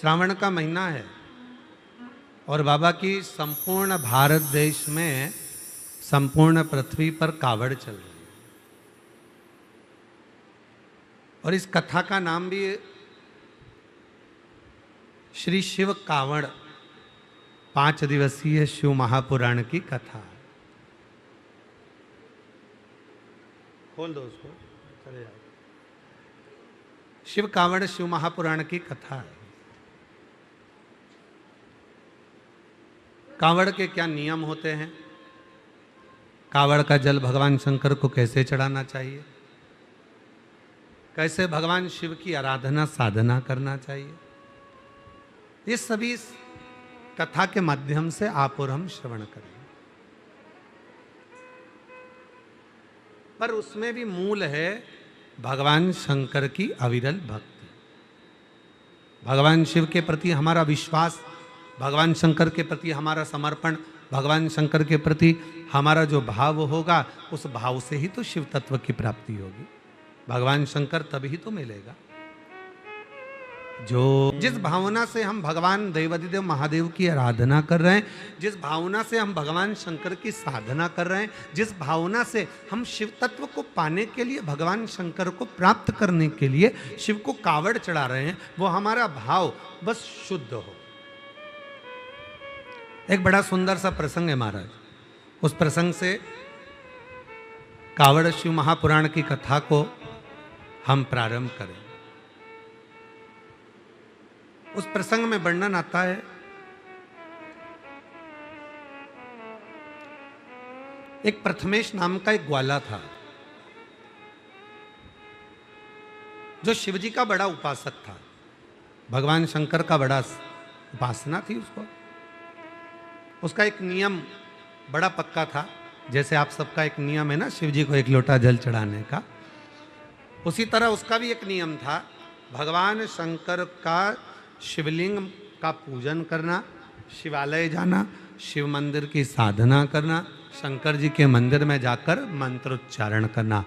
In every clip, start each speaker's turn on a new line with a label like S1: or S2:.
S1: श्रावण का महीना है और बाबा की संपूर्ण भारत देश में, संपूर्ण पृथ्वी पर कावड़ चल रही है। और इस कथा का नाम भी श्री शिव कावड़ 5 दिवसीय शिव महापुराण की कथा है। खोल दो उसको, चले जाओ। शिव कावड़ शिव महापुराण की कथा है। कावड़ के क्या नियम होते हैं, कावड़ का जल भगवान शंकर को कैसे चढ़ाना चाहिए, कैसे भगवान शिव की आराधना साधना करना चाहिए, ये सभी इस कथा के माध्यम से आप और हम श्रवण करें। पर उसमें भी मूल है भगवान शंकर की अविरल भक्ति, भगवान शिव के प्रति हमारा विश्वास, भगवान शंकर के प्रति हमारा समर्पण, भगवान शंकर के प्रति हमारा जो भाव होगा, उस भाव से ही तो शिव तत्व की प्राप्ति होगी। भगवान शंकर तभी तो मिलेगा जो जिस भावना से हम भगवान देवाधिदेव महादेव की आराधना कर रहे हैं, जिस भावना से हम भगवान शंकर की साधना कर रहे हैं, जिस भावना से हम शिव तत्व को पाने के लिए, भगवान शंकर को प्राप्त करने के लिए शिव को कावड़ चढ़ा रहे हैं, वो हमारा भाव बस शुद्ध हो। एक बड़ा सुंदर सा प्रसंग है महाराज, उस प्रसंग से कावड़ शिव महापुराण की कथा को हम प्रारंभ करें। उस प्रसंग में वर्णन आता है, एक प्रथमेश नाम का एक ग्वाला था जो शिवजी का बड़ा उपासक था, भगवान शंकर का बड़ा उपासना थी उसको। उसका एक नियम बड़ा पक्का था, जैसे आप सबका एक नियम है ना शिवजी को 1 लोटा जल चढ़ाने का, उसी तरह उसका भी एक नियम था, भगवान शंकर का शिवलिंग का पूजन करना, शिवालय जाना, शिव मंदिर की साधना करना, शंकर जी के मंदिर में जाकर मंत्रोच्चारण करना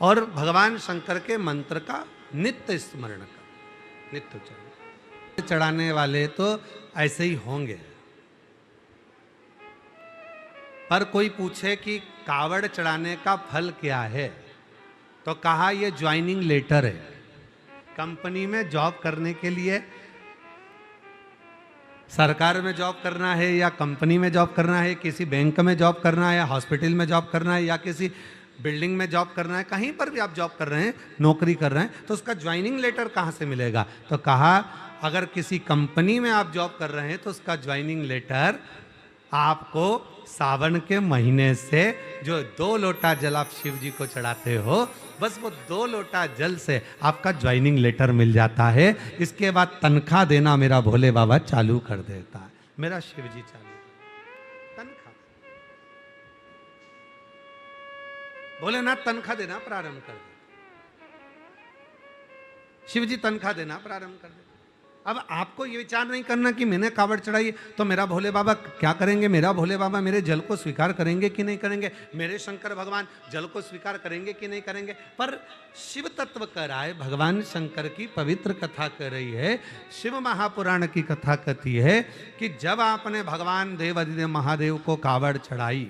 S1: और भगवान शंकर के मंत्र का नित्य स्मरण करना, नित्य उच्चारण। चढ़ाने वाले तो ऐसे ही होंगे, पर कोई पूछे कि कावड़ चढ़ाने का फल क्या है, तो कहा यह ज्वाइनिंग लेटर है। कंपनी में जॉब करने के लिए, सरकार में जॉब करना है या कंपनी में जॉब करना है, किसी बैंक में जॉब करना है या हॉस्पिटल में जॉब करना है या किसी बिल्डिंग में जॉब करना है, कहीं पर भी आप जॉब कर रहे हैं, नौकरी कर रहे हैं, तो उसका ज्वाइनिंग लेटर कहाँ से मिलेगा? तो कहा अगर किसी कंपनी में आप जॉब कर रहे हैं तो उसका ज्वाइनिंग लेटर आपको सावन के महीने से जो 2 लोटा जल आप शिव जी को चढ़ाते हो, बस वो 2 लोटा जल से आपका ज्वाइनिंग लेटर मिल जाता है। इसके बाद तनख्वाह देना मेरा भोले बाबा चालू कर देता है, मेरा शिव जी चालू तनख्वाह, भोलेनाथ तनख्वाह देना प्रारंभ कर दे, शिव जी तनख्वाह देना प्रारंभ कर दे। अब आपको ये विचार नहीं करना कि मैंने कावड़ चढ़ाई तो मेरा भोले बाबा क्या करेंगे, मेरा भोले बाबा मेरे जल को स्वीकार करेंगे कि नहीं करेंगे, मेरे शंकर भगवान जल को स्वीकार करेंगे कि नहीं करेंगे। पर शिव तत्व कर रहा है, भगवान शंकर की पवित्र कथा कर रही है, शिव महापुराण की कथा कहती है कि जब आपने भगवान देवाधिदेव महादेव को कावड़ चढ़ाई,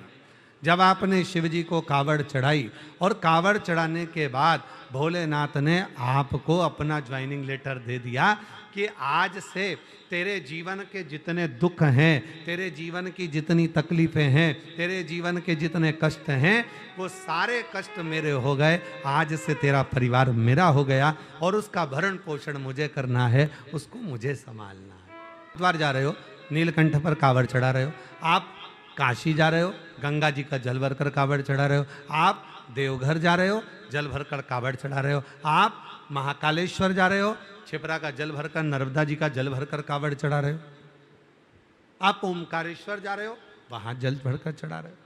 S1: जब आपने शिव जी को कावड़ चढ़ाई और कावड़ चढ़ाने के बाद भोलेनाथ ने आपको अपना ज्वाइनिंग लेटर दे दिया कि आज से तेरे जीवन के जितने दुख हैं, तेरे जीवन की जितनी तकलीफें हैं, तेरे जीवन के जितने कष्ट हैं, वो सारे कष्ट मेरे हो गए। आज से तेरा परिवार मेरा हो गया और उसका भरण पोषण मुझे करना है, उसको मुझे संभालना है। द्वार जा रहे हो, नीलकंठ पर कावड़ चढ़ा रहे हो, आप काशी जा रहे हो, गंगा जी का जल भरकर कावड़ चढ़ा रहे हो, आप देवघर जा रहे हो, जल भरकर कावड़ चढ़ा रहे हो, आप महाकालेश्वर जा रहे हो, छिपरा का जल भरकर, नर्मदा जी का जल भरकर कावड़ चढ़ा रहे हो, आप ओमकारेश्वर जा रहे हो, वहां जल भरकर चढ़ा रहे हो,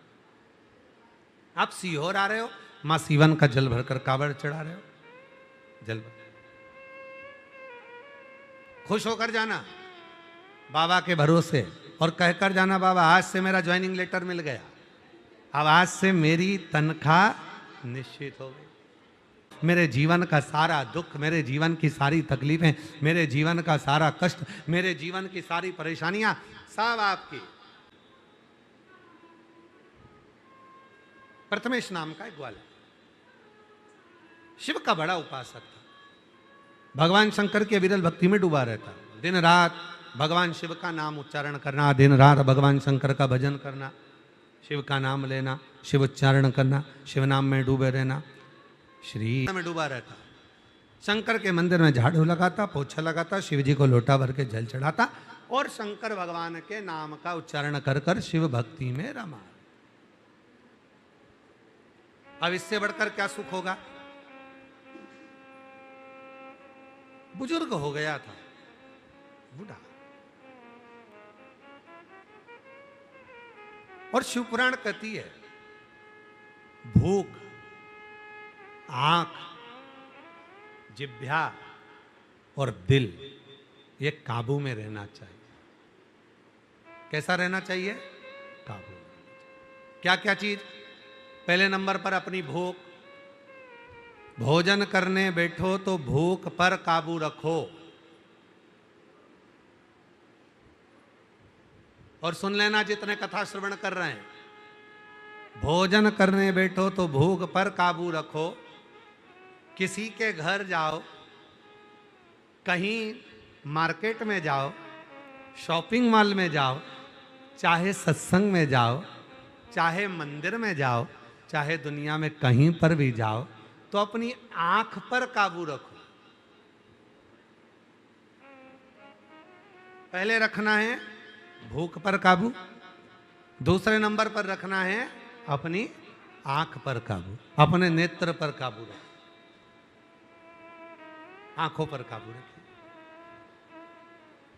S1: आप सीहोर आ रहे हो, मां सीवन का जल भरकर कावड़ चढ़ा रहे हो, जल भर खुश होकर जाना बाबा के भरोसे और कहकर जाना बाबा आज से मेरा ज्वाइनिंग लेटर मिल गया, अब आज से मेरी तनख्वाह निश्चित हो गई। मेरे जीवन का सारा दुख, मेरे जीवन की सारी तकलीफें, मेरे जीवन का सारा कष्ट, मेरे जीवन की सारी परेशानियां सब आपकी। प्रथमेश नाम का एक ग्वालक शिव का बड़ा उपासक था। भगवान शंकर की अविरल भक्ति में डूबा रहता, दिन रात भगवान शिव का नाम उच्चारण करना, दिन रात भगवान शंकर का भजन करना, शिव का नाम लेना, शिव उच्चारण करना, शिव नाम में डूबे रहना, श्री में डूबा रहता। शंकर के मंदिर में झाड़ू लगाता, पोछा लगाता, शिव जी को लोटा भर के जल चढ़ाता और शंकर भगवान के नाम का उच्चारण कर कर शिव भक्ति में रमा। अब इससे बढ़कर क्या सुख होगा? बुजुर्ग हो गया था, बूढ़ा। और शिवपुराण कहती है भूख, आंख, जिह्वा और दिल ये काबू में रहना चाहिए। कैसा रहना चाहिए? काबू। क्या क्या चीज? पहले नंबर पर अपनी भूख। भोजन करने बैठो तो भूख पर काबू रखो। और सुन लेना जितने कथा श्रवण कर रहे हैं, भोजन करने बैठो तो भूख पर काबू रखो। किसी के घर जाओ, कहीं मार्केट में जाओ, शॉपिंग मॉल में जाओ, चाहे सत्संग में जाओ, चाहे मंदिर में जाओ, चाहे दुनिया में कहीं पर भी जाओ, तो अपनी आंख पर काबू रखो। पहले रखना है भूख पर काबू, दूसरे नंबर पर रखना है अपनी आंख पर काबू, अपने नेत्र पर काबू रखो, आंखों पर काबू रखिए।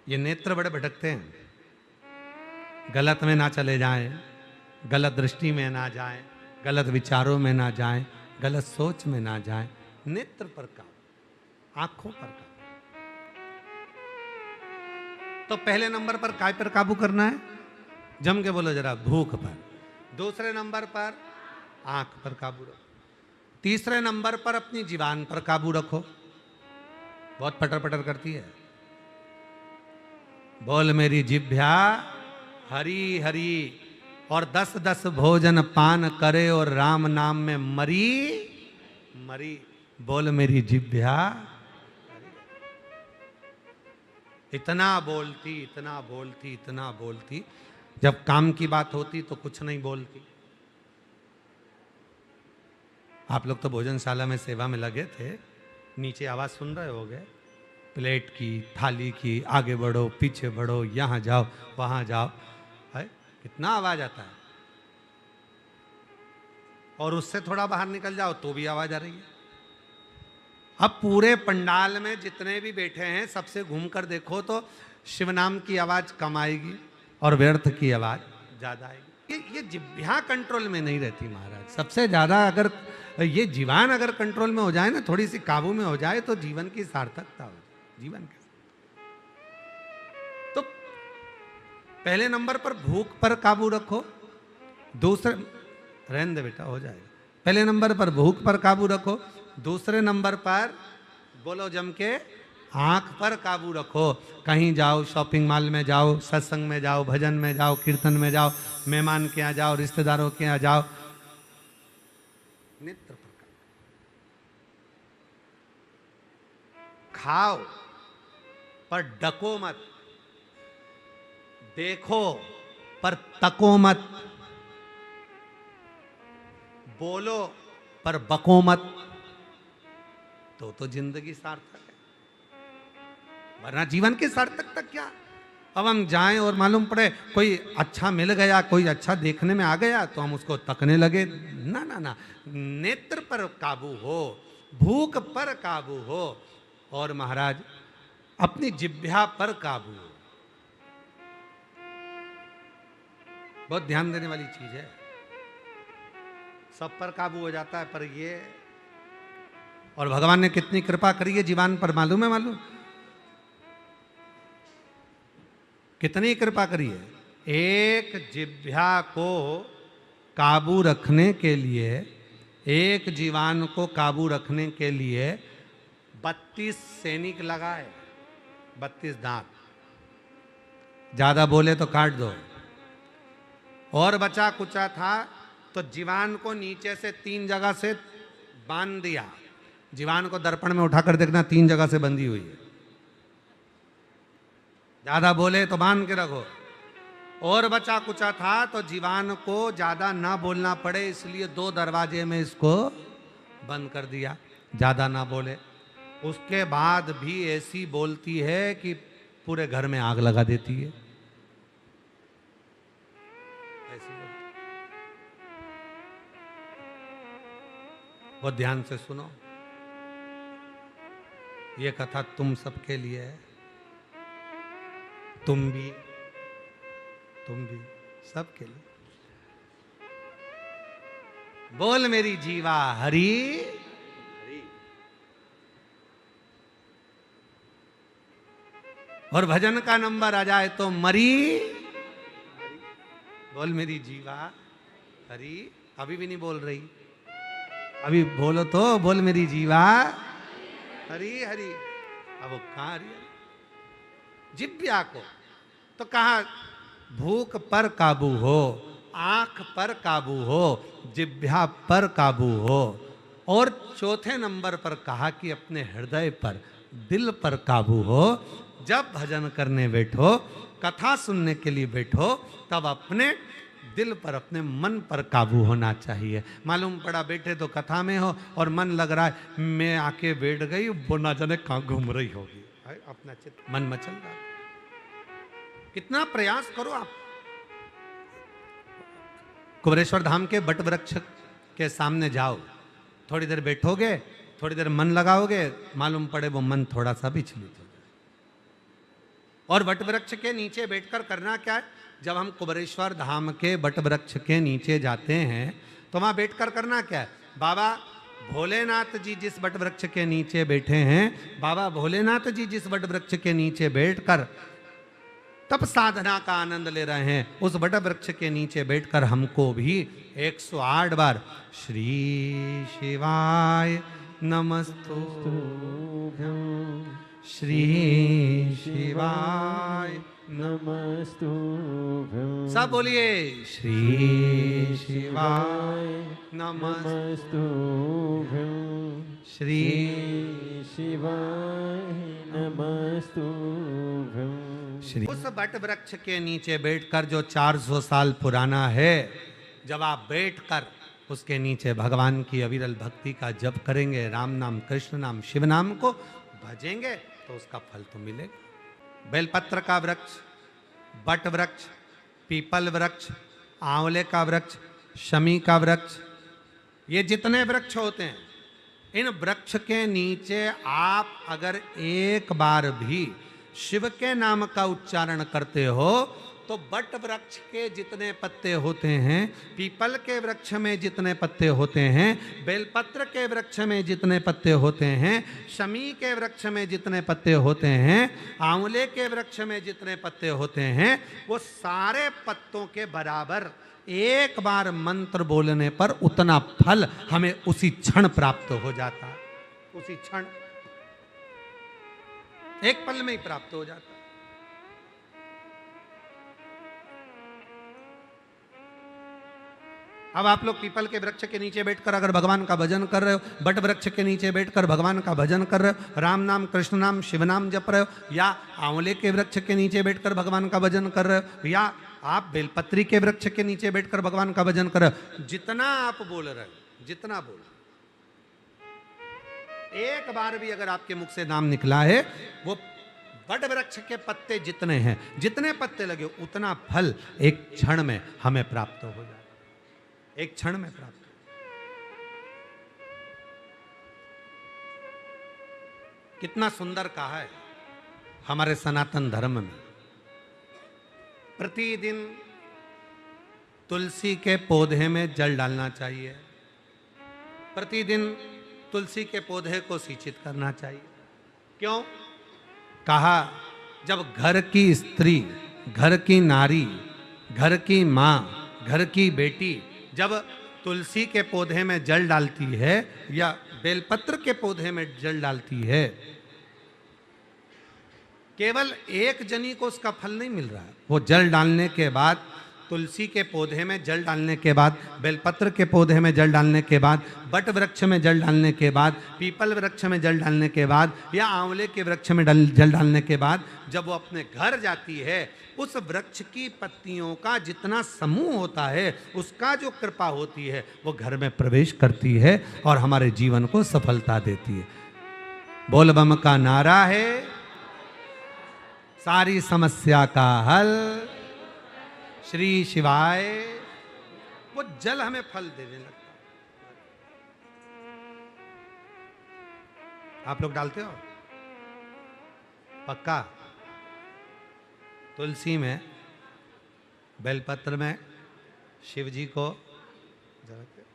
S1: ये नेत्र बड़े भटकते हैं, गलत में ना चले जाएं, गलत दृष्टि में ना जाएं, गलत विचारों में ना जाएं, गलत सोच में ना जाएं। नेत्र पर काबू, आंखों पर काबू। तो पहले नंबर पर काय पर काबू करना है? जम के बोलो जरा, भूख पर। दूसरे नंबर पर आंख पर काबू रखो। तीसरे नंबर पर अपनी जीवान पर काबू रखो, बहुत पटर पटर करती है। बोल मेरी जिभ्या हरी हरी, और 10-10 भोजन पान करे और राम नाम में मरी मरी। बोल मेरी जिभ्या। इतना बोलती, इतना बोलती, इतना बोलती, जब काम की बात होती तो कुछ नहीं बोलती। आप लोग तो भोजनशाला में सेवा में लगे थे, नीचे आवाज सुन रहे होगे, प्लेट की, थाली की, आगे बढ़ो, पीछे बढ़ो, यहाँ जाओ, वहाँ जाओ, है कितना आवाज आता है। और उससे थोड़ा बाहर निकल जाओ तो भी आवाज आ रही है। अब पूरे पंडाल में जितने भी बैठे हैं सबसे घूमकर देखो तो शिव नाम की आवाज कम आएगी और व्यर्थ की आवाज ज्यादा आएगी। ये जिह्वा कंट्रोल में नहीं रहती महाराज। सबसे ज्यादा अगर ये जीवान अगर कंट्रोल में हो जाए ना, थोड़ी सी काबू में हो जाए, तो जीवन की सार्थकता हो जाए। जीवन के तो पहले नंबर पर भूख पर काबू रखो, दूसरे रहने दे बेटा, हो जाएगा। पहले नंबर पर भूख पर काबू रखो, दूसरे नंबर पर बोलो जम के आंख पर काबू रखो। कहीं जाओ, शॉपिंग मॉल में जाओ, सत्संग में जाओ, भजन में जाओ, कीर्तन में जाओ, मेहमान के यहाँ जाओ, रिश्तेदारों के यहाँ जाओ, नेत्र पर काबू। खाओ पर डको मत, देखो पर तको मत, बोलो पर बको मत, तो जिंदगी सार्थक है। वरना जीवन की सार्थकता क्या? अब हम जाएं और मालूम पड़े कोई अच्छा मिल गया, कोई अच्छा देखने में आ गया, तो हम उसको तकने लगे। ना ना ना, नेत्र पर काबू हो, भूख पर काबू हो, और महाराज अपनी जिह्वा पर काबू हो। बहुत ध्यान देने वाली चीज है। सब पर काबू हो जाता है, पर ये, और भगवान ने कितनी कृपा करी है जीवान पर, मालूम है? मालूम कितनी कृपा करी है। एक जिह्वा को काबू रखने के लिए एक जीवान को काबू रखने के लिए 32 सैनिक लगाए, 32 दांत। ज्यादा बोले तो काट दो। और बचा कुचा था तो जीवान को नीचे से 3 जगह से बांध दिया। जीवान को दर्पण में उठाकर देखना, 3 जगह से बंधी हुई है। ज्यादा बोले तो बांध के रखो। और बचा कुचा था तो जीवान को ज्यादा ना बोलना पड़े, इसलिए 2 दरवाजे में इसको बंद कर दिया, ज्यादा ना बोले। उसके बाद भी ऐसी बोलती है कि पूरे घर में आग लगा देती है। ऐसी वो ध्यान से सुनो, ये कथा तुम सबके लिए है। तुम भी सबके लिए। बोल मेरी जीवा हरि हरि। और भजन का नंबर आ जाए तो मरी। बोल मेरी जीवा हरि। अभी भी नहीं बोल रही, अभी बोलो तो। बोल मेरी जीवा हरि हरि। अब वो कहाँ हरि? जिब्या को तो कहा भूख पर काबू हो, आंख पर काबू हो, जिब्या पर काबू हो। और चौथे नंबर पर कहा कि अपने हृदय पर, दिल पर काबू हो। जब भजन करने बैठो, कथा सुनने के लिए बैठो, तब अपने दिल पर, अपने मन पर काबू होना चाहिए। मालूम पड़ा बैठे तो कथा में हो और मन लग रहा है मैं आके बैठ गई, वो ना जाने कहाँ घूम रही होगी, अपना चित्त मन में चल रहा है। कितना प्रयास करो आप। कुबेरेश्वर धाम के बट वृक्ष के सामने जाओ, थोड़ी देर बैठोगे, थोड़ी देर मन लगाओगे, मालूम पड़े वो मन थोड़ा सा विचलित हो जाए। और बट वृक्ष के नीचे बैठकर करना क्या है? जब हम कुबेरेश्वर धाम के बट वृक्ष के नीचे जाते हैं तो वहां बैठकर करना क्या है? बाबा भोलेनाथ जी जिस बट वृक्ष के नीचे बैठे हैं, बाबा भोलेनाथ जी जिस बट वृक्ष के नीचे बैठकर तब साधना का आनंद ले रहे हैं, उस बट वृक्ष के नीचे बैठकर हमको भी 108 बार श्री शिवाय नमस्तुभ्यं, श्री शिवाय
S2: नमस्तुभ्यं।
S1: सब बोलिए श्री शिवाय
S2: नमस्तुभ्यं,
S1: श्री
S2: शिवाय नमस्तुभ्यं।
S1: श्री। उस बट वृक्ष के नीचे बैठकर जो 400 साल पुराना है, जब आप बैठकर उसके नीचे भगवान की अविरल भक्ति का जप करेंगे, राम नाम, कृष्ण नाम, शिव नाम को भजेंगे, तो उसका फल तो मिलेगा। बेलपत्र का वृक्ष, बट वृक्ष, पीपल वृक्ष, आंवले का वृक्ष, शमी का वृक्ष, ये जितने वृक्ष होते हैं, इन वृक्ष के नीचे आप अगर एक बार भी शिव के नाम का उच्चारण करते हो तो बट वृक्ष के जितने पत्ते होते हैं, पीपल के वृक्ष में जितने पत्ते होते हैं, बेलपत्र के वृक्ष में जितने पत्ते होते हैं, शमी के वृक्ष में जितने पत्ते होते हैं, आंवले के वृक्ष में जितने पत्ते होते हैं, वो सारे पत्तों के बराबर एक बार मंत्र बोलने पर उतना फल हमें उसी क्षण प्राप्त हो जाता है। उसी क्षण, एक पल में ही प्राप्त हो जाता है। अब आप लोग पीपल के वृक्ष के नीचे बैठकर अगर भगवान का भजन कर रहे हो, बट वृक्ष के नीचे बैठकर भगवान का भजन कर रहे हो, राम नाम, कृष्ण नाम, शिव नाम जप रहे हो, या आंवले के वृक्ष के नीचे बैठकर भगवान का भजन कर रहे हो, या आप बेलपत्री के वृक्ष के नीचे बैठकर भगवान का भजन कर रहे हो, जितना आप बोल रहे हो, जितना बोल, एक बार भी अगर आपके मुख से नाम निकला है, वो बट वृक्ष के पत्ते जितने हैं, जितने पत्ते लगे, उतना फल एक क्षण में हमें प्राप्त हो जाए, एक क्षण में प्राप्त। कितना सुंदर कहा है हमारे सनातन धर्म में। प्रतिदिन तुलसी के पौधे में जल डालना चाहिए, प्रतिदिन तुलसी के पौधे को सिंचित करना चाहिए। क्यों? कहा जब घर की स्त्री, घर की नारी, घर की माँ, घर की बेटी जब तुलसी के पौधे में जल डालती है या बेलपत्र के पौधे में जल डालती है, केवल एक जनी को उसका फल नहीं मिल रहा है। वो जल डालने के बाद, तुलसी के पौधे में जल डालने के बाद, बेलपत्र के पौधे में जल डालने के बाद, बट वृक्ष में जल डालने के बाद, पीपल वृक्ष में जल डालने के बाद, या आंवले के वृक्ष में जल डालने के बाद, जब वो अपने घर जाती है, उस वृक्ष की पत्तियों का जितना समूह होता है, उसका जो कृपा होती है, वो घर में प्रवेश करती है और हमारे जीवन को सफलता देती है। बोल बम का नारा है, सारी समस्या का हल श्री शिवाय। वो जल हमें फल देने लगता है। आप लोग डालते हो पक्का? तुलसी में, बेलपत्र में शिव जी को चढ़ाते हो?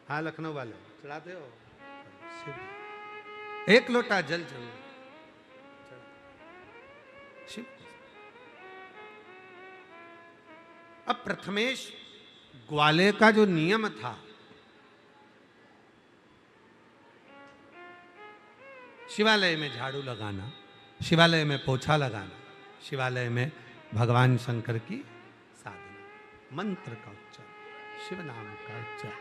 S1: हाँ, लखनऊ वाले चढ़ाते हो शिव। एक लोटा जल चढ़ो शिव। अब प्रथमेश ग्वाले का जो नियम था, शिवालय में झाड़ू लगाना, शिवालय में पोछा लगाना, शिवालय में भगवान शंकर की साधना, मंत्र का उच्चारण, शिव नाम का उच्चारण,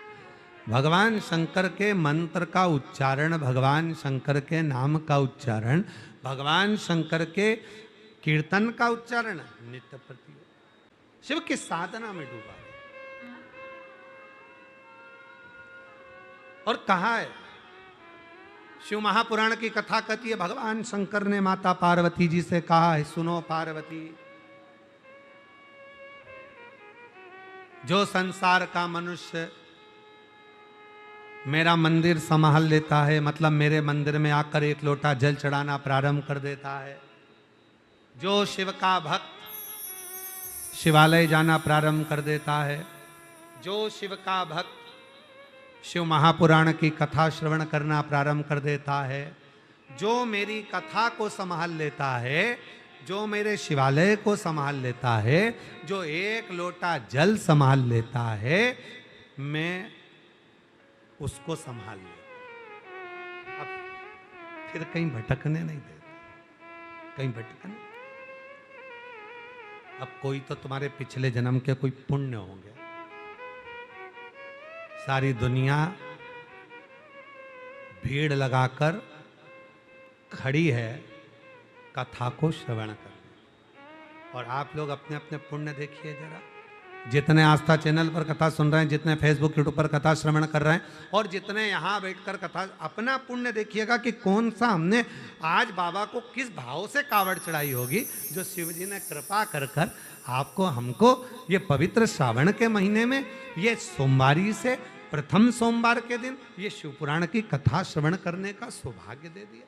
S1: भगवान शंकर के मंत्र का उच्चारण, भगवान शंकर के नाम का उच्चारण, भगवान शंकर के कीर्तन का उच्चारण नित्य प्रति शिव की साधना में डूबा है। और कहा है, शिव महापुराण की कथा कहती है, भगवान शंकर ने माता पार्वती जी से कहा है, सुनो पार्वती, जो संसार का मनुष्य मेरा मंदिर संभाल लेता है, मतलब मेरे मंदिर में आकर एक लोटा जल चढ़ाना प्रारंभ कर देता है, जो शिव का भक्त शिवालय जाना प्रारंभ कर देता है, जो शिव का भक्त शिव महापुराण की कथा श्रवण करना प्रारंभ कर देता है, जो मेरी कथा को संभाल लेता है, जो मेरे शिवालय को संभाल लेता है, जो एक लोटा जल संभाल लेता है, मैं उसको संभाल लेता। अब फिर कहीं भटकने नहीं देता, कहीं भटकने। अब कोई तो तुम्हारे पिछले जन्म के कोई पुण्य होंगे। सारी दुनिया भीड़ लगाकर खड़ी है कथा को श्रवण करने, और आप लोग अपने अपने पुण्य देखिए जरा। जितने आस्था चैनल पर कथा सुन रहे हैं, जितने फेसबुक यूट्यूब पर कथा श्रवण कर रहे हैं, और जितने यहाँ बैठकर कथा, अपना पुण्य देखिएगा कि कौन सा हमने आज बाबा को किस भाव से कावड़ चढ़ाई होगी, जो शिव जी ने कृपा कर कर आपको हमको ये पवित्र श्रावण के महीने में, ये सोमवारी से प्रथम सोमवार के दिन ये शिव पुराण की कथा श्रवण करने का सौभाग्य दे दिया।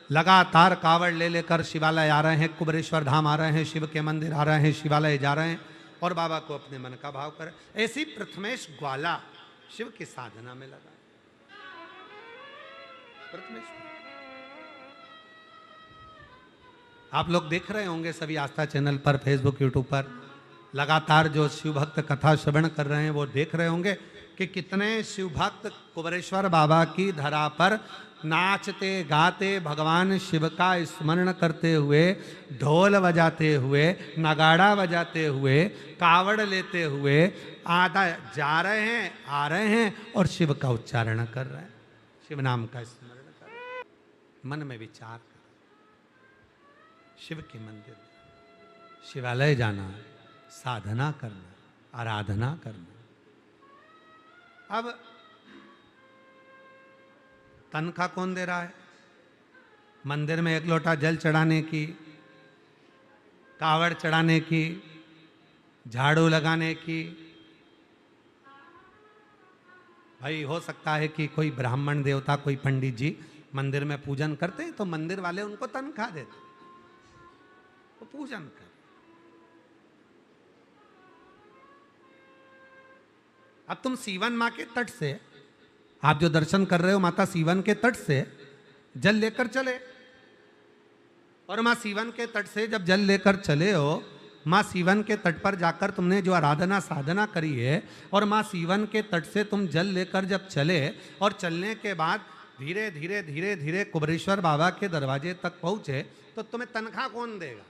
S1: लगातार कावड़ ले लेकर शिवालय आ रहे हैं, कुबेरेश्वर धाम आ रहे हैं, शिव के मंदिर आ रहे हैं, शिवालय जा रहे हैं और बाबा को अपने मन का भाव करें। ऐसी प्रथमेश ग्वाला शिव की साधना में लगा। प्रथमेश, आप लोग देख रहे होंगे सभी आस्था चैनल पर, फेसबुक यूट्यूब पर लगातार जो शिव भक्त कथा श्रवण कर रहे हैं, वो देख रहे होंगे कि कितने शिव भक्त कुबेरेश्वर बाबा की धरा पर नाचते गाते भगवान शिव का स्मरण करते हुए, ढोल बजाते हुए, नगाड़ा बजाते हुए, कावड़ लेते हुए आधा जा रहे हैं, आ रहे हैं और शिव का उच्चारण कर रहे हैं, शिव नाम का स्मरण कर रहे हैं। मन में विचार कर, शिव के मंदिर, शिवालय जाना, साधना करना, आराधना करना। अब तनख्वाह कौन दे रहा है? मंदिर में एक लोटा जल चढ़ाने की, कावड़ चढ़ाने की, झाड़ू लगाने की। भाई हो सकता है कि कोई ब्राह्मण देवता, कोई पंडित जी मंदिर में पूजन करते हैं तो मंदिर वाले उनको तनख्वाह देते, तो पूजन कर। अब तुम सीवन माँ के तट से, आप जो दर्शन कर रहे हो माता सीवन के तट से जल लेकर चले और माँ सीवन के तट से जब जल लेकर चले हो, माँ सीवन के तट पर जाकर तुमने जो आराधना साधना करी है, और माँ सीवन के तट से तुम जल लेकर जब चले, और चलने के बाद धीरे धीरे धीरे धीरे कुबेरेश्वर बाबा के दरवाजे तक पहुंचे, तो तुम्हें तनख्वाह कौन देगा?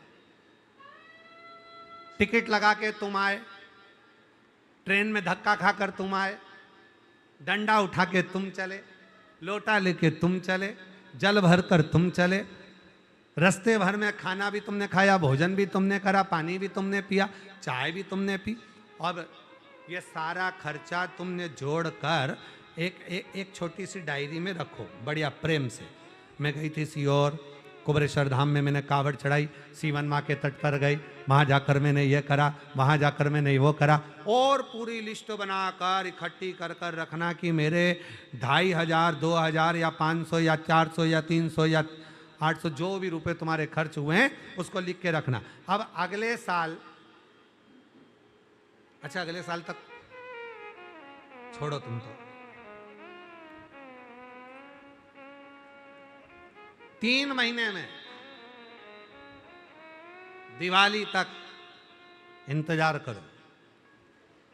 S1: टिकट लगा के तुम आए, ट्रेन में धक्का खाकर तुम आए, डंडा उठा के तुम चले, लोटा लेके तुम चले, जल भर कर तुम चले, रास्ते भर में खाना भी तुमने खाया, भोजन भी तुमने करा, पानी भी तुमने पिया, चाय भी तुमने पी, और ये सारा खर्चा तुमने जोड़कर एक छोटी सी डायरी में रखो, बढ़िया प्रेम से। मैं गई थी सीहोर, कुबेरेश्वर धाम में मैंने कावड़ चढ़ाई, सीवन माँ के तट पर गई, वहाँ जाकर मैंने ये करा, वहाँ जाकर मैंने वो करा, और पूरी लिस्ट बनाकर इकट्ठी कर कर रखना कि मेरे 2500, 2000 या 500 या 400 या 300 या 800 जो भी रुपए तुम्हारे खर्च हुए हैं उसको लिख के रखना। अब अगले साल, अच्छा अगले साल तक छोड़ो तुम, तो 3 महीने में दिवाली तक इंतजार करो,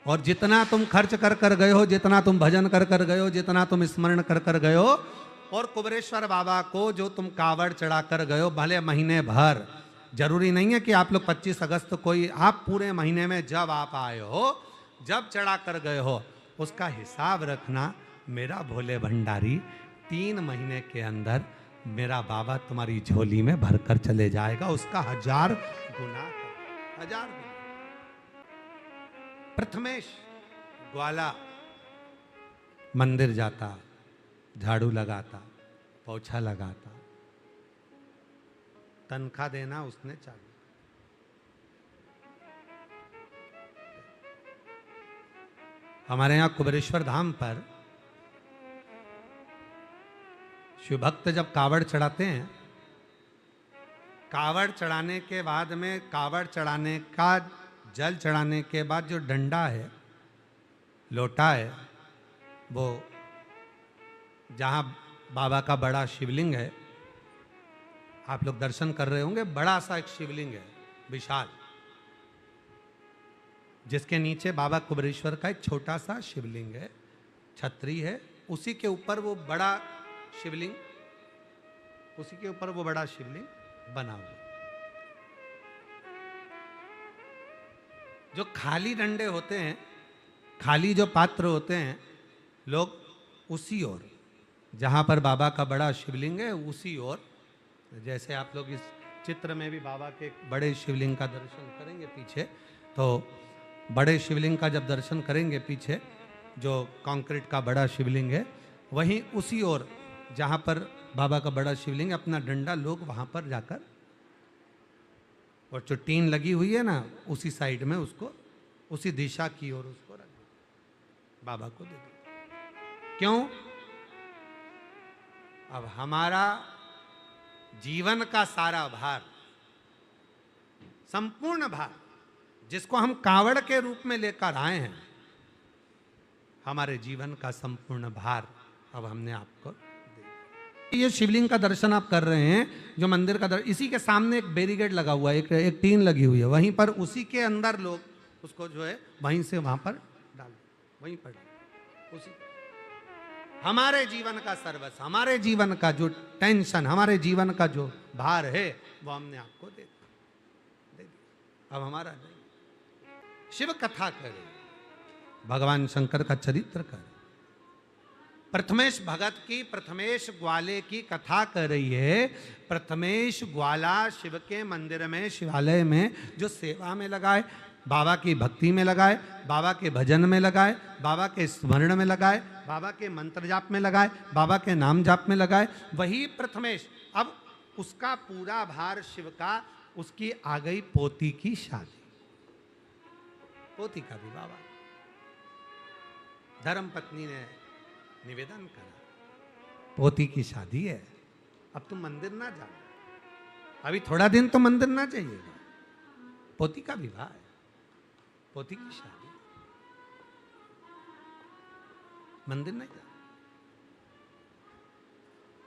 S1: और जितना तुम खर्च कर कर गए हो, जितना तुम भजन कर कर गए हो, जितना तुम स्मरण कर कर गए हो, और कुबेरेश्वर बाबा को जो तुम कावड़ चढ़ा कर गए हो, भले महीने भर, जरूरी नहीं है कि आप लोग 25 अगस्त कोई, आप पूरे महीने में जब आप आए हो, जब चढ़ा कर गए हो, उसका हिसाब रखना। मेरा भोले भंडारी 3 महीने के अंदर मेरा बाबा तुम्हारी झोली में भरकर चले जाएगा, उसका 1000 गुना, 1000 गुना। प्रथमेश ग्वाला मंदिर जाता, झाड़ू लगाता, पोछा लगाता, तनख्वाह देना उसने चालू। हमारे यहां कुबेरेश्वर धाम पर शिव भक्त जब कावड़ चढ़ाते हैं, कावड़ चढ़ाने के बाद में, कावड़ चढ़ाने का जल चढ़ाने के बाद जो डंडा है, लोटा है, वो जहाँ बाबा का बड़ा शिवलिंग है, आप लोग दर्शन कर रहे होंगे, बड़ा सा एक शिवलिंग है विशाल, जिसके नीचे बाबा कुबेरेश्वर का एक छोटा सा शिवलिंग है, छतरी है, उसी के ऊपर वो बड़ा शिवलिंग, उसी के ऊपर वो बड़ा शिवलिंग बना हुआ। जो खाली डंडे होते हैं, खाली जो पात्र होते हैं, लोग उसी ओर, जहाँ पर बाबा का बड़ा शिवलिंग है उसी ओर, जैसे आप लोग इस चित्र में भी बाबा के बड़े शिवलिंग का दर्शन करेंगे पीछे, तो बड़े शिवलिंग का जब दर्शन करेंगे पीछे, जो कंक्रीट का बड़ा शिवलिंग है, वहीं उसी ओर जहाँ पर बाबा का बड़ा शिवलिंग, अपना डंडा लोग वहाँ पर जाकर, और जो टीन लगी हुई है ना, उसी साइड में उसको, उसी दिशा की ओर उसको रख दो, बाबा को दे दो। क्यों? अब हमारा जीवन का सारा भार, संपूर्ण भार, जिसको हम कावड़ के रूप में लेकर आए हैं, हमारे जीवन का संपूर्ण भार अब हमने आपको दे दिया। ये शिवलिंग का दर्शन आप कर रहे हैं, जो मंदिर का दर्शन, इसी के सामने एक बैरिकेड लगा हुआ है, एक टीन लगी हुई है, वहीं पर उसी के अंदर लोग उसको जो है वहीं से वहां पर डाल, वहीं पर डाल, उसी हमारे जीवन का सर्वस्व, हमारे जीवन का जो टेंशन, हमारे जीवन का जो भार है, वो हमने आपको दे दिया। अब हमारा नहीं। शिव कथा करे, भगवान शंकर का चरित्र करे, प्रथमेश भगत की, प्रथमेश ग्वाले की कथा कर रही है। प्रथमेश ग्वाला शिव के मंदिर में, शिवालय में जो सेवा में लगाए, बाबा की भक्ति में लगाए, बाबा के भजन में लगाए, बाबा के स्मरण में लगाए, बाबा के मंत्र जाप में लगाए, बाबा के नाम जाप में लगाए, वही प्रथमेश। अब उसका पूरा भार शिव का, उसकी आ गई पोती की शादी, पोती का भी बाबा, धर्म पत्नी ने निवेदन करा, पोती की शादी है, अब तुम मंदिर ना जाना, अभी थोड़ा दिन तो मंदिर ना जाइएगा, पोती का विवाह है, पोती की शादी, मंदिर नहीं जाना।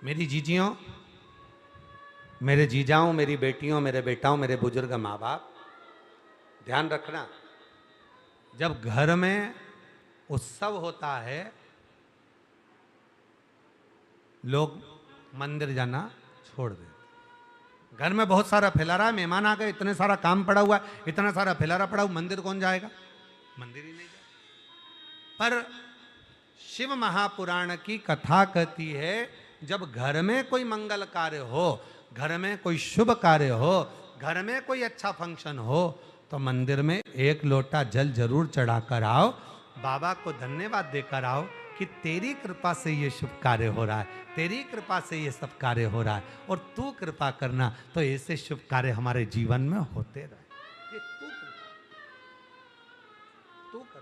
S1: मेरी जीजियों, मेरे जीजाओं, मेरी बेटियों, मेरे बेटाओं, मेरे बुजुर्ग माँ बाप, ध्यान रखना, जब घर में उत्सव होता है लोग मंदिर जाना छोड़ देते। घर में बहुत सारा फैला रहा है, मेहमान आ गए, इतने सारा काम पड़ा हुआ है, इतना सारा फैला रहा पड़ा हुआ, मंदिर कौन जाएगा? मंदिर ही नहीं जाएगा। पर शिव महापुराण की कथा कहती है जब घर में कोई मंगल कार्य हो, घर में कोई शुभ कार्य हो, घर में कोई अच्छा फंक्शन हो, तो मंदिर में एक लोटा जल जरूर चढ़ाकर आओ, बाबा को धन्यवाद देकर आओ कि तेरी कृपा से ये शुभ कार्य हो रहा है, तेरी कृपा से ये सब कार्य हो रहा है, और तू कृपा करना तो ऐसे शुभ कार्य हमारे जीवन में होते रहे। ये तू कर,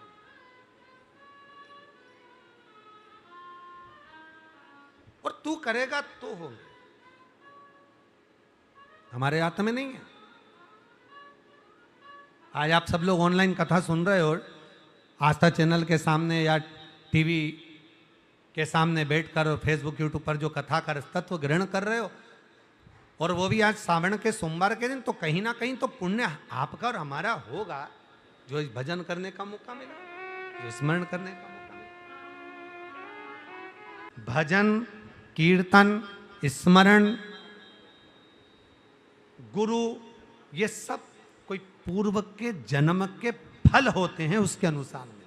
S1: और तू करेगा तो होंगे, हमारे हाथ में नहीं है। आज आप सब लोग ऑनलाइन कथा सुन रहे हो, आस्था चैनल के सामने या टीवी के सामने बैठकर और फेसबुक यूट्यूब पर जो कथा कर तत्व ग्रहण कर रहे हो, और वो भी आज सावन के सोमवार के दिन, तो कहीं ना कहीं तो पुण्य आपका और हमारा होगा, जो इस भजन करने का मौका मिला, जो स्मरण करने का मौका मिला। भजन, कीर्तन, स्मरण, गुरु, ये सब कोई पूर्व के जन्म के फल होते हैं, उसके अनुसार मिलते,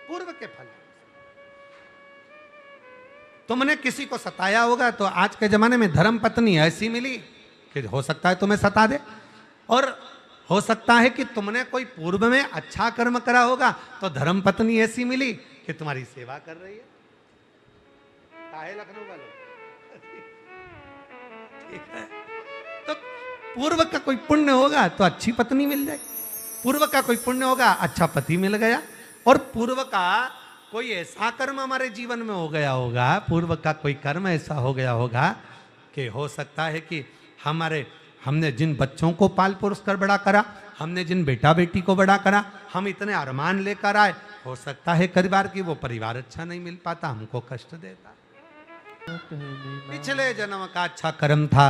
S1: पूर्व के फल। तुमने किसी को सताया होगा तो आज के जमाने में धर्म पत्नी ऐसी मिली कि हो सकता है तुम्हें सता दे, और हो सकता है कि तुमने कोई पूर्व में अच्छा कर्म करा होगा तो धर्म पत्नी ऐसी मिली कि तुम्हारी सेवा कर रही है। काहे लखनऊ वालों, ठीक है, तो पूर्व का कोई पुण्य होगा तो अच्छी पत्नी मिल जाएगी, पूर्व का कोई पुण्य होगा अच्छा पति मिल गया, और पूर्व का कोई ऐसा कर्म हमारे जीवन में हो गया होगा, पूर्व का कोई कर्म ऐसा हो गया होगा कि हो सकता है कि हमने जिन बच्चों को पाल पोस कर बड़ा करा, हमने जिन बेटा बेटी को बड़ा करा, हम इतने अरमान लेकर आए, हो सकता है परिवार की वो परिवार अच्छा नहीं मिल पाता, हमको कष्ट देता। पिछले जन्म का अच्छा कर्म था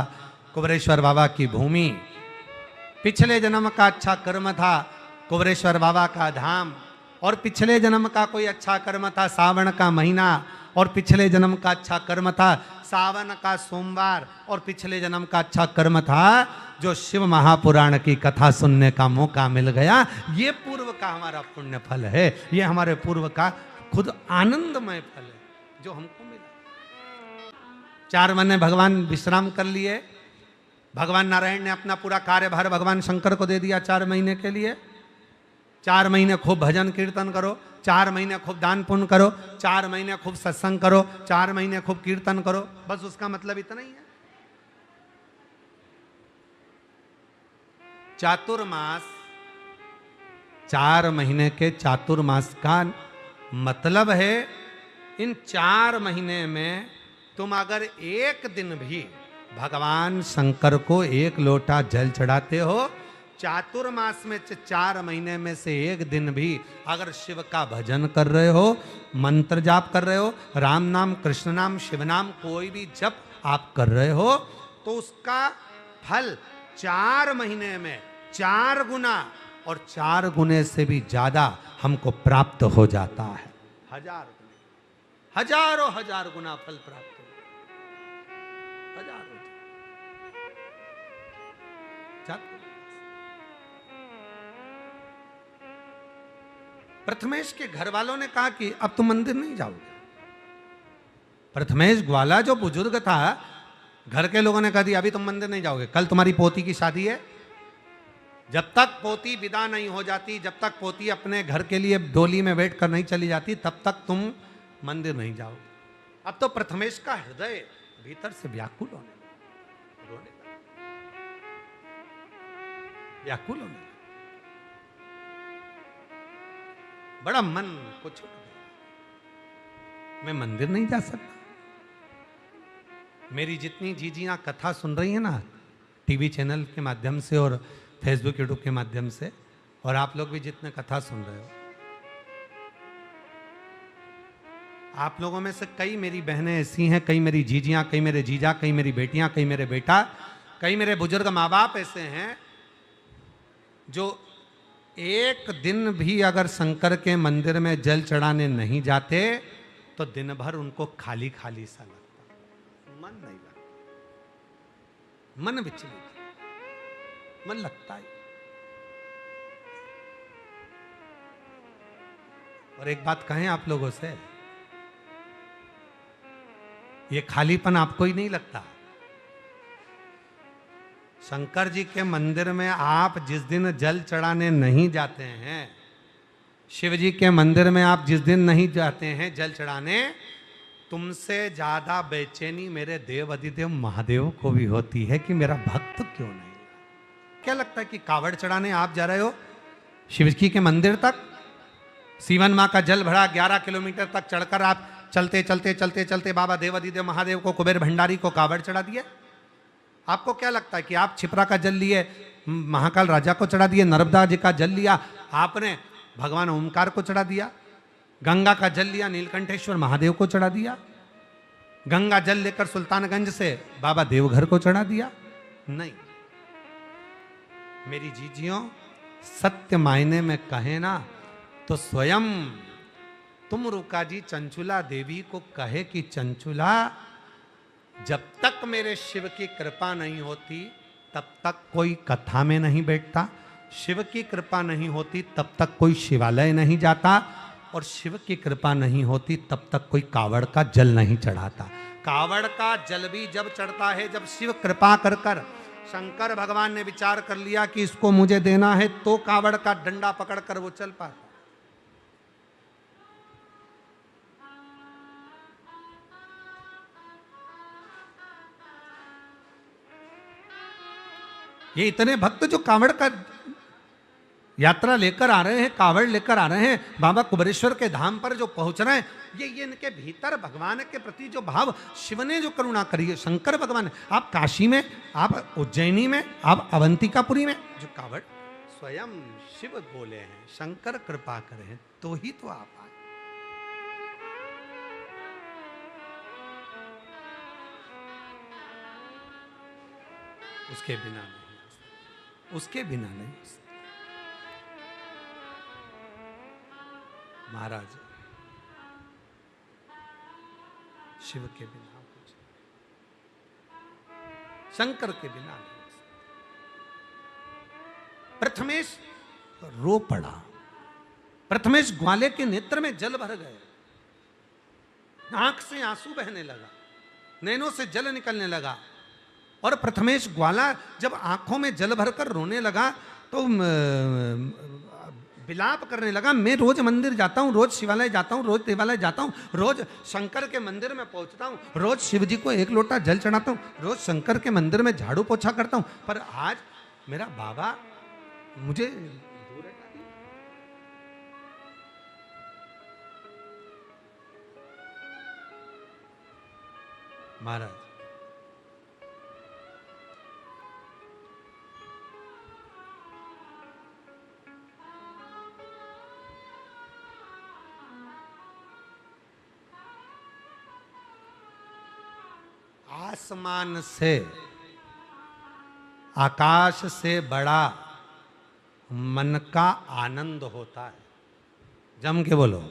S1: कुबरेश्वर बाबा की भूमि, पिछले जन्म का अच्छा कर्म था कुबरेश्वर बाबा का धाम, और पिछले जन्म का कोई अच्छा कर्म था सावन का महीना, और पिछले जन्म का अच्छा कर्म था सावन का सोमवार, और पिछले जन्म का अच्छा कर्म था जो शिव महापुराण की कथा सुनने का मौका मिल गया। ये पूर्व का हमारा पुण्य फल है, ये हमारे पूर्व का खुद आनंदमय फल है जो हमको मिला। 4 महीने भगवान विश्राम कर लिए, भगवान नारायण ने अपना पूरा कार्यभार भगवान शंकर को दे दिया 4 महीने के लिए। 4 महीने खूब भजन कीर्तन करो, 4 महीने खूब दान पुण्य करो, 4 महीने खूब सत्संग करो, 4 महीने खूब कीर्तन करो, बस उसका मतलब इतना ही है। चातुर्मास, 4 महीने के चातुर्मास का मतलब है इन 4 महीने में तुम अगर एक दिन भी भगवान शंकर को 1 लोटा जल चढ़ाते हो, चातुर्मास में 4 महीने में से एक दिन भी अगर शिव का भजन कर रहे हो, मंत्र जाप कर रहे हो, राम नाम, कृष्ण नाम, शिव नाम, कोई भी जप आप कर रहे हो, तो उसका फल 4 महीने में 4 गुना और 4 गुने से भी ज्यादा हमको प्राप्त हो जाता है। हजारों गुना फल प्राप्त हो, हजारों। प्रथमेश के घर वालों ने कहा कि अब तुम मंदिर नहीं जाओगे। प्रथमेश ग्वाला जो बुजुर्ग था, घर के लोगों ने कहा दिया अभी तुम मंदिर नहीं जाओगे, कल तुम्हारी पोती की शादी है, जब तक पोती विदा नहीं हो जाती, जब तक पोती अपने घर के लिए डोली में बैठ कर नहीं चली जाती, तब तक तुम मंदिर नहीं जाओगे। अब तो प्रथमेश का हृदय भीतर से व्याकुल होने लगा, व्याकुल होने लगा, बड़ा मन को छूट गया, मैं मंदिर नहीं जा सकता। मेरी जितनी जीजियां कथा सुन रही है ना, टीवी चैनल के माध्यम से और फेसबुक यूट्यूब के माध्यम से, और आप लोग भी जितने कथा सुन रहे हो, आप लोगों में से कई मेरी बहनें ऐसी हैं, कई मेरी जीजियां, कई मेरे जीजा, कई मेरी बेटियां, कई मेरे बेटा, कई मेरे बुजुर्ग माँ बाप ऐसे हैं जो एक दिन भी अगर शंकर के मंदिर में जल चढ़ाने नहीं जाते तो दिन भर उनको खाली खाली सा लगता, मन नहीं लगता, मन विचलित, मन लगता है। और एक बात कहें आप लोगों से, ये खालीपन आपको ही नहीं लगता। शंकर जी के मंदिर में आप जिस दिन जल चढ़ाने नहीं जाते हैं, शिव जी के मंदिर में आप जिस दिन नहीं जाते हैं जल चढ़ाने, तुमसे ज्यादा बेचैनी मेरे देव अधिदेव महादेव को भी होती है कि मेरा भक्त क्यों नहीं। क्या लगता है कि कावड़ चढ़ाने आप जा रहे हो शिव जी के मंदिर तक, सीवन माँ का जल भरा 11 किलोमीटर तक चढ़कर आप चलते चलते चलते चलते बाबा देव अधिदेव महादेव को, कुबेर भंडारी को कावड़ चढ़ा दिया। आपको क्या लगता है कि आप छिपरा का जल लिए, महाकाल राजा को चढ़ा दिए, नर्मदा जी का जल लिया आपने, भगवान ओमकार को चढ़ा दिया, गंगा का जल लिया नीलकंठेश्वर महादेव को चढ़ा दिया, गंगा जल लेकर सुल्तानगंज से बाबा देवघर को चढ़ा दिया? नहीं। मेरी जीजियों, सत्य मायने में कहे ना तो स्वयं तुम रुका जी चंचुला देवी को कहे कि चंचुला, जब तक मेरे शिव की कृपा नहीं होती तब तक कोई कथा में नहीं बैठता, शिव की कृपा नहीं होती तब तक कोई शिवालय नहीं जाता, और शिव की कृपा नहीं होती तब तक कोई कावड़ का जल नहीं चढ़ाता। कावड़ का जल भी जब चढ़ता है जब शिव कृपा कर कर, शंकर भगवान ने विचार कर लिया कि इसको मुझे देना है, तो कावड़ का डंडा पकड़कर वो चल पाता। ये इतने भक्त जो कावड़ का यात्रा लेकर आ रहे हैं, कावड़ लेकर आ रहे हैं, बाबा कुबेरेश्वर के धाम पर जो पहुंच रहे हैं, ये इनके भीतर भगवान के प्रति जो भाव, शिव ने जो करुणा करी है, शंकर भगवान। आप काशी में, आप उज्जैनी में, आप अवंतिकापुरी में जो कावड़ स्वयं शिव बोले हैं, शंकर कृपा करें तो ही तो आप आए। उसके बिना नहीं, उसके बिना नहीं। महाराज, शिव के बिना कुछ, शंकर के बिना नहीं। प्रथमेश रो पड़ा, प्रथमेश ग्वाले के नेत्र में जल भर गए, आंख से आंसू बहने लगा, नैनों से जल निकलने लगा। और प्रथमेश ग्वाला जब आंखों में जल भरकर रोने लगा तो विलाप करने लगा, मैं रोज मंदिर जाता हूँ, रोज शिवालय जाता हूँ, रोज देवालय जाता हूँ, रोज शंकर के मंदिर में पहुंचता हूँ, रोज शिव जी को एक लोटा जल चढ़ाता हूँ, रोज शंकर के मंदिर में झाड़ू पोछा करता हूँ, पर आज मेरा बाबा मुझे दूर हटा दिया। महाराज, आसमान से, आकाश से बड़ा मन का आनंद होता है। जम के बोलो,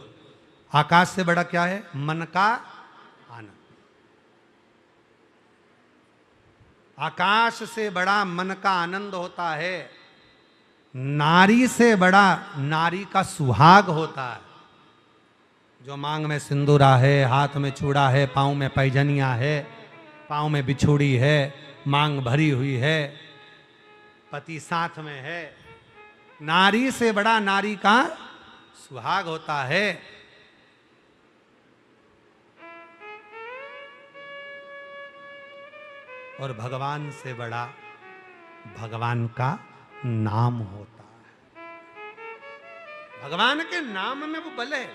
S1: आकाश से बड़ा क्या है? मन का आनंद। आकाश से बड़ा मन का आनंद होता है, नारी से बड़ा नारी का सुहाग होता है। जो मांग में सिंदूरा है, हाथ में चूड़ा है, पाँव में पैजनिया है, पाँव में बिछुड़ी है, मांग भरी हुई है, पति साथ में है, नारी से बड़ा नारी का सुहाग होता है। और भगवान से बड़ा भगवान का नाम होता है। भगवान के नाम में वो बल है,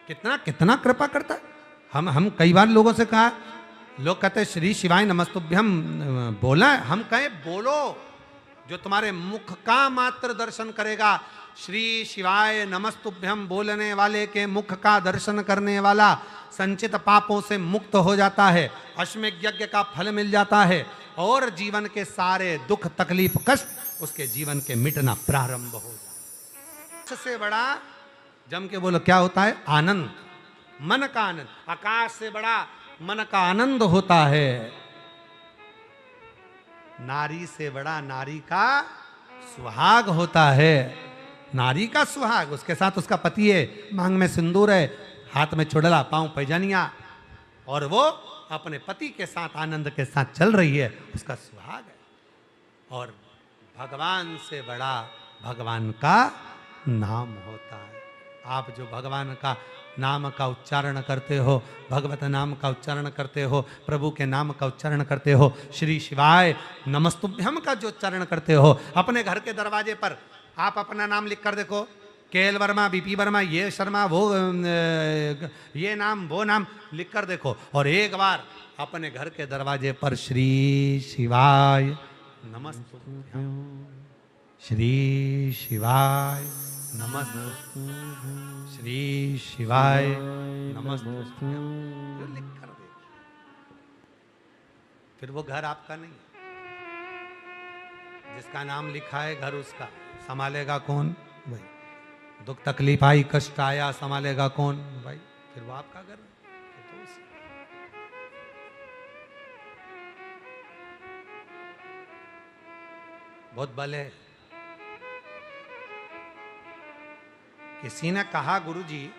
S1: कितना कितना कृपा करता है। हम कई बार लोगों से कहा, लोग कहते श्री शिवाय नमस्तुभ्यम बोला, हम कहे बोलो, जो तुम्हारे मुख का मात्र दर्शन करेगा श्री शिवाय नमस्तुभ्यम बोलने वाले के मुख का दर्शन करने वाला संचित पापों से मुक्त हो जाता है, अश्वमेध यज्ञ का फल मिल जाता है और जीवन के सारे दुख तकलीफ कष्ट उसके जीवन के मिटना प्रारंभ हो जाता। सबसे बड़ा जम के बोलो क्या होता है? आनंद, मन का आनंद। आकाश से बड़ा मन का आनंद होता है। नारी से बड़ा नारी का सुहाग होता है। नारी का सुहाग, उसके साथ उसका पति है, मांग में सिंदूर है, हाथ में चुड़ला, पांव पैजानिया, और वो अपने पति के साथ आनंद के साथ चल रही है, उसका सुहाग है। और भगवान से बड़ा भगवान का नाम होता है। आप जो भगवान का नाम का उच्चारण करते हो, भगवत नाम का उच्चारण करते हो, प्रभु के नाम का उच्चारण करते हो, श्री शिवाय नमस्तुभ्यम का जो उच्चारण करते हो, अपने घर के दरवाजे पर आप अपना नाम लिख कर देखो, केएल वर्मा, बीपी वर्मा, ये शर्मा, वो ये नाम वो नाम लिख कर देखो, और एक बार अपने घर के दरवाजे पर श्री शिवाय नमस्तुभ्यम, श्री शिवाय नमस्तुभ्यम, श्री शिवाय नमस्तुभ्यम लिख कर दे, फिर वो घर आपका नहीं, जिसका नाम लिखा है घर उसका। संभालेगा कौन? भाई। दुख तकलीफ आई, कष्ट आया, संभालेगा कौन? भाई। फिर वो आपका घर तो बहुत बल है। किसी ने कहा, गुरुजी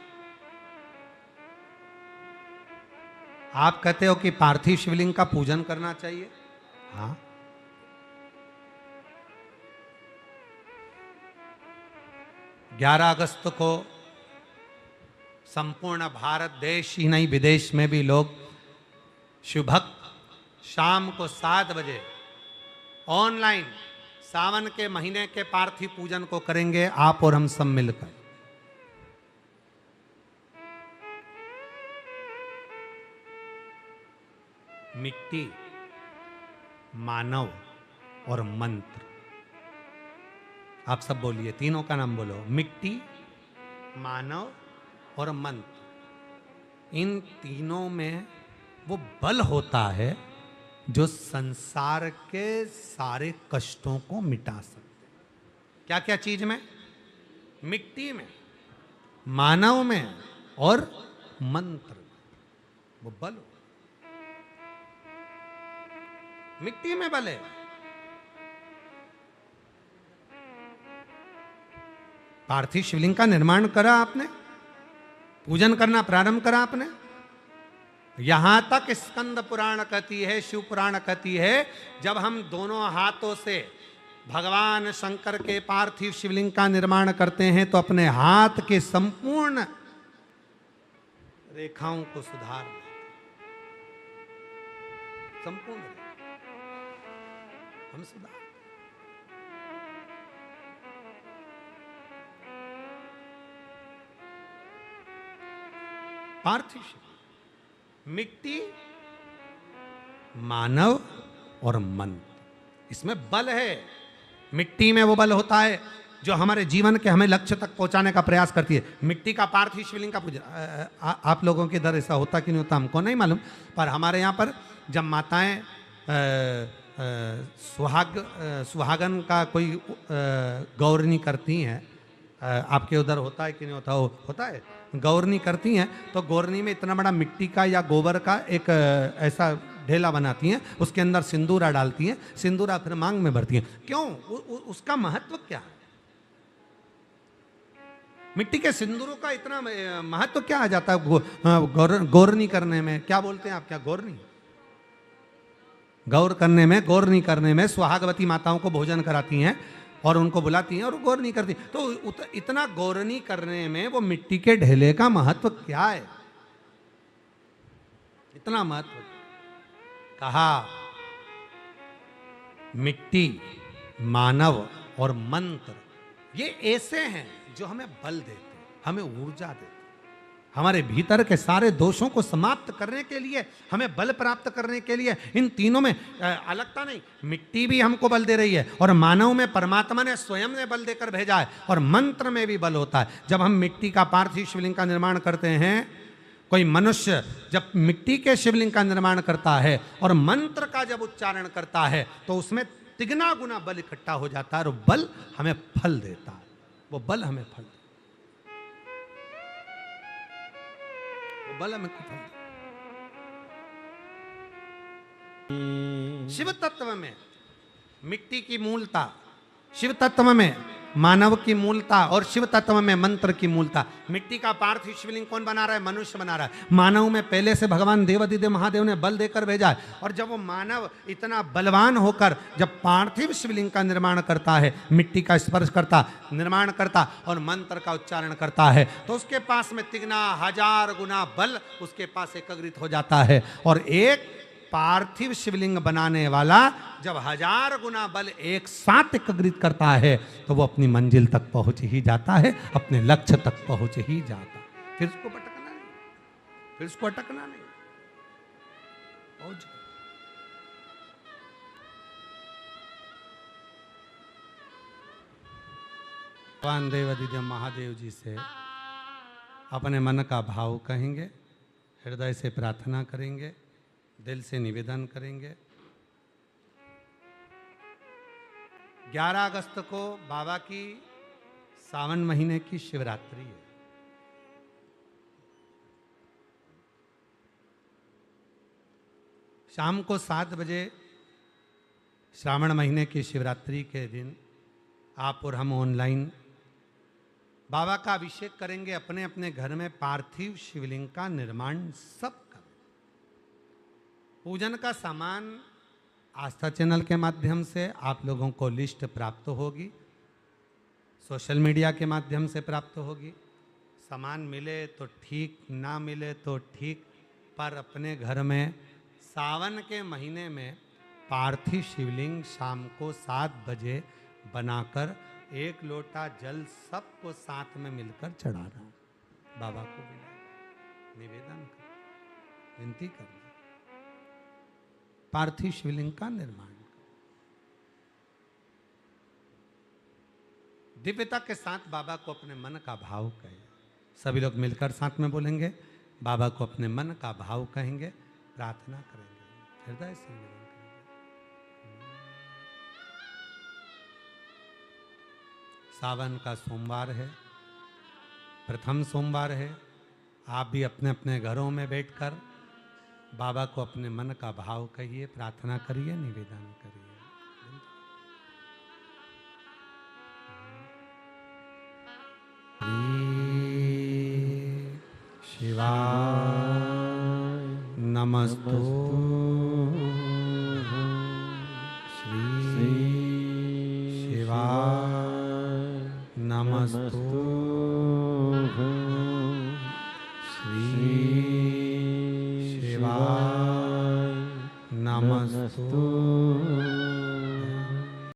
S1: आप कहते हो कि पार्थिव शिवलिंग का पूजन करना चाहिए। हाँ, 11 अगस्त को संपूर्ण भारत देश ही नहीं विदेश में भी लोग शिवभक्त शाम को 7 बजे ऑनलाइन सावन के महीने के पार्थिव पूजन को करेंगे, आप और हम सब मिलकर। मिट्टी, मानव और मंत्र, आप सब बोलिए, तीनों का नाम बोलो। मिट्टी, मानव और मंत्र, इन तीनों में वो बल होता है जो संसार के सारे कष्टों को मिटा सकते। क्या क्या चीज में? मिट्टी में, मानव में और मंत्र में वो बल। मिट्टी में बल है। पार्थिव शिवलिंग का निर्माण करा आपने, पूजन करना प्रारंभ करा आपने। यहां तक स्कंद पुराण कहती है, शिव पुराण कहती है, जब हम दोनों हाथों से भगवान शंकर के पार्थिव शिवलिंग का निर्माण करते हैं तो अपने हाथ के संपूर्ण रेखाओं को सुधार देते, संपूर्ण हम सुधार। पार्थिव शिव, मिट्टी, मानव और मंत्र, इसमें बल है। मिट्टी में वो बल होता है जो हमारे जीवन के हमें लक्ष्य तक पहुंचाने का प्रयास करती है। मिट्टी का पार्थिव शिवलिंग का पूजन, आप लोगों के इधर ऐसा होता कि नहीं होता हमको नहीं मालूम, पर हमारे यहाँ पर जब माताएं सुहागन का कोई गौरनी करती हैं, आपके उधर होता है कि नहीं होता? होता है, गौरनी करती हैं तो गौरनी में इतना बड़ा मिट्टी का या गोबर का एक ऐसा ढेला बनाती हैं, उसके अंदर सिंदूरा डालती हैं, सिंदूरा फिर मांग में भरती हैं। क्यों? उसका महत्व क्या है? मिट्टी के सिंदूरों का इतना महत्व क्या आ जाता है गौरनी करने में? क्या बोलते हैं आप? क्या गौरनी? गौर करने में, गौरनी करने में सुहागवती माताओं को भोजन कराती हैं और उनको बुलाती हैं और गौर नहीं करती। तो इतना गौरनी करने में वो मिट्टी के ढेले का महत्व क्या है? इतना महत्व। कहा मिट्टी, मानव और मंत्र ये ऐसे हैं जो हमें बल देते, हमें ऊर्जा देते, हमारे भीतर के सारे दोषों को समाप्त करने के लिए, हमें बल प्राप्त करने के लिए, इन तीनों में अलगता नहीं। मिट्टी भी हमको बल दे रही है और मानव में परमात्मा ने स्वयं ने बल देकर भेजा है, और मंत्र में भी बल होता है। जब हम मिट्टी का पार्थिव शिवलिंग का निर्माण करते हैं, कोई मनुष्य जब मिट्टी के शिवलिंग का निर्माण करता है और मंत्र का जब उच्चारण करता है, तो उसमें तिगना गुना बल इकट्ठा हो जाता है और बल हमें फल देता है। वो बल हमें फल देता है, वो बल हमें फल देता है। शिव तत्व में मिट्टी की मूलता, शिव तत्व में मानव की मूलता और शिव तत्व में मंत्र की मूलता। मिट्टी का पार्थिव शिवलिंग कौन बना रहा है? मनुष्य बना रहा है। मानव में पहले से भगवान देवादिदेव महादेव ने बल देकर भेजा है, और जब वो मानव इतना बलवान होकर जब पार्थिव शिवलिंग का निर्माण करता है, मिट्टी का स्पर्श करता, निर्माण करता और मंत्र का उच्चारण करता है, तो उसके पास में तिगना हजार गुना बल उसके पास एकत्रित हो जाता है। और एक पार्थिव शिवलिंग बनाने वाला जब हजार गुना बल एक साथ एकत्रित करता है, तो वो अपनी मंजिल तक पहुंच ही जाता है, अपने लक्ष्य तक पहुंच ही जाता है। फिर उसको भटकना नहीं, फिर उसको अटकना नहीं, पहुंच। भगवान देवादिदेव महादेव जी से अपने मन का भाव कहेंगे, हृदय से प्रार्थना करेंगे, दिल से निवेदन करेंगे। 11 अगस्त को बाबा की सावन महीने की शिवरात्रि है। शाम को 7 बजे श्रावण महीने की शिवरात्रि के दिन आप और हम ऑनलाइन बाबा का अभिषेक करेंगे। अपने अपने घर में पार्थिव शिवलिंग का निर्माण सब पूजन का सामान आस्था चैनल के माध्यम से आप लोगों को लिस्ट प्राप्त होगी, सोशल मीडिया के माध्यम से प्राप्त होगी। सामान मिले तो ठीक, ना मिले तो ठीक, पर अपने घर में सावन के महीने में पार्थिव शिवलिंग शाम को 7 बजे बनाकर 1 लोटा जल सबको साथ में मिलकर चढ़ाना, बाबा को निवेदन कर, विनती कर, पार्थिव शिवलिंग का निर्माण। दिव्यता के साथ बाबा को अपने मन का भाव कहें। सभी लोग मिलकर साथ में बोलेंगे, बाबा को अपने मन का भाव कहेंगे, प्रार्थना करेंगे, हृदय से निवेदन करेंगे। सावन का सोमवार है, प्रथम सोमवार है। आप भी अपने अपने घरों में बैठकर बाबा को अपने मन का भाव कहिए, प्रार्थना करिए, निवेदन करिए। शिवाय नमस्तु श्री शिवाय नमस्तु श्री शिवाय नमस्तु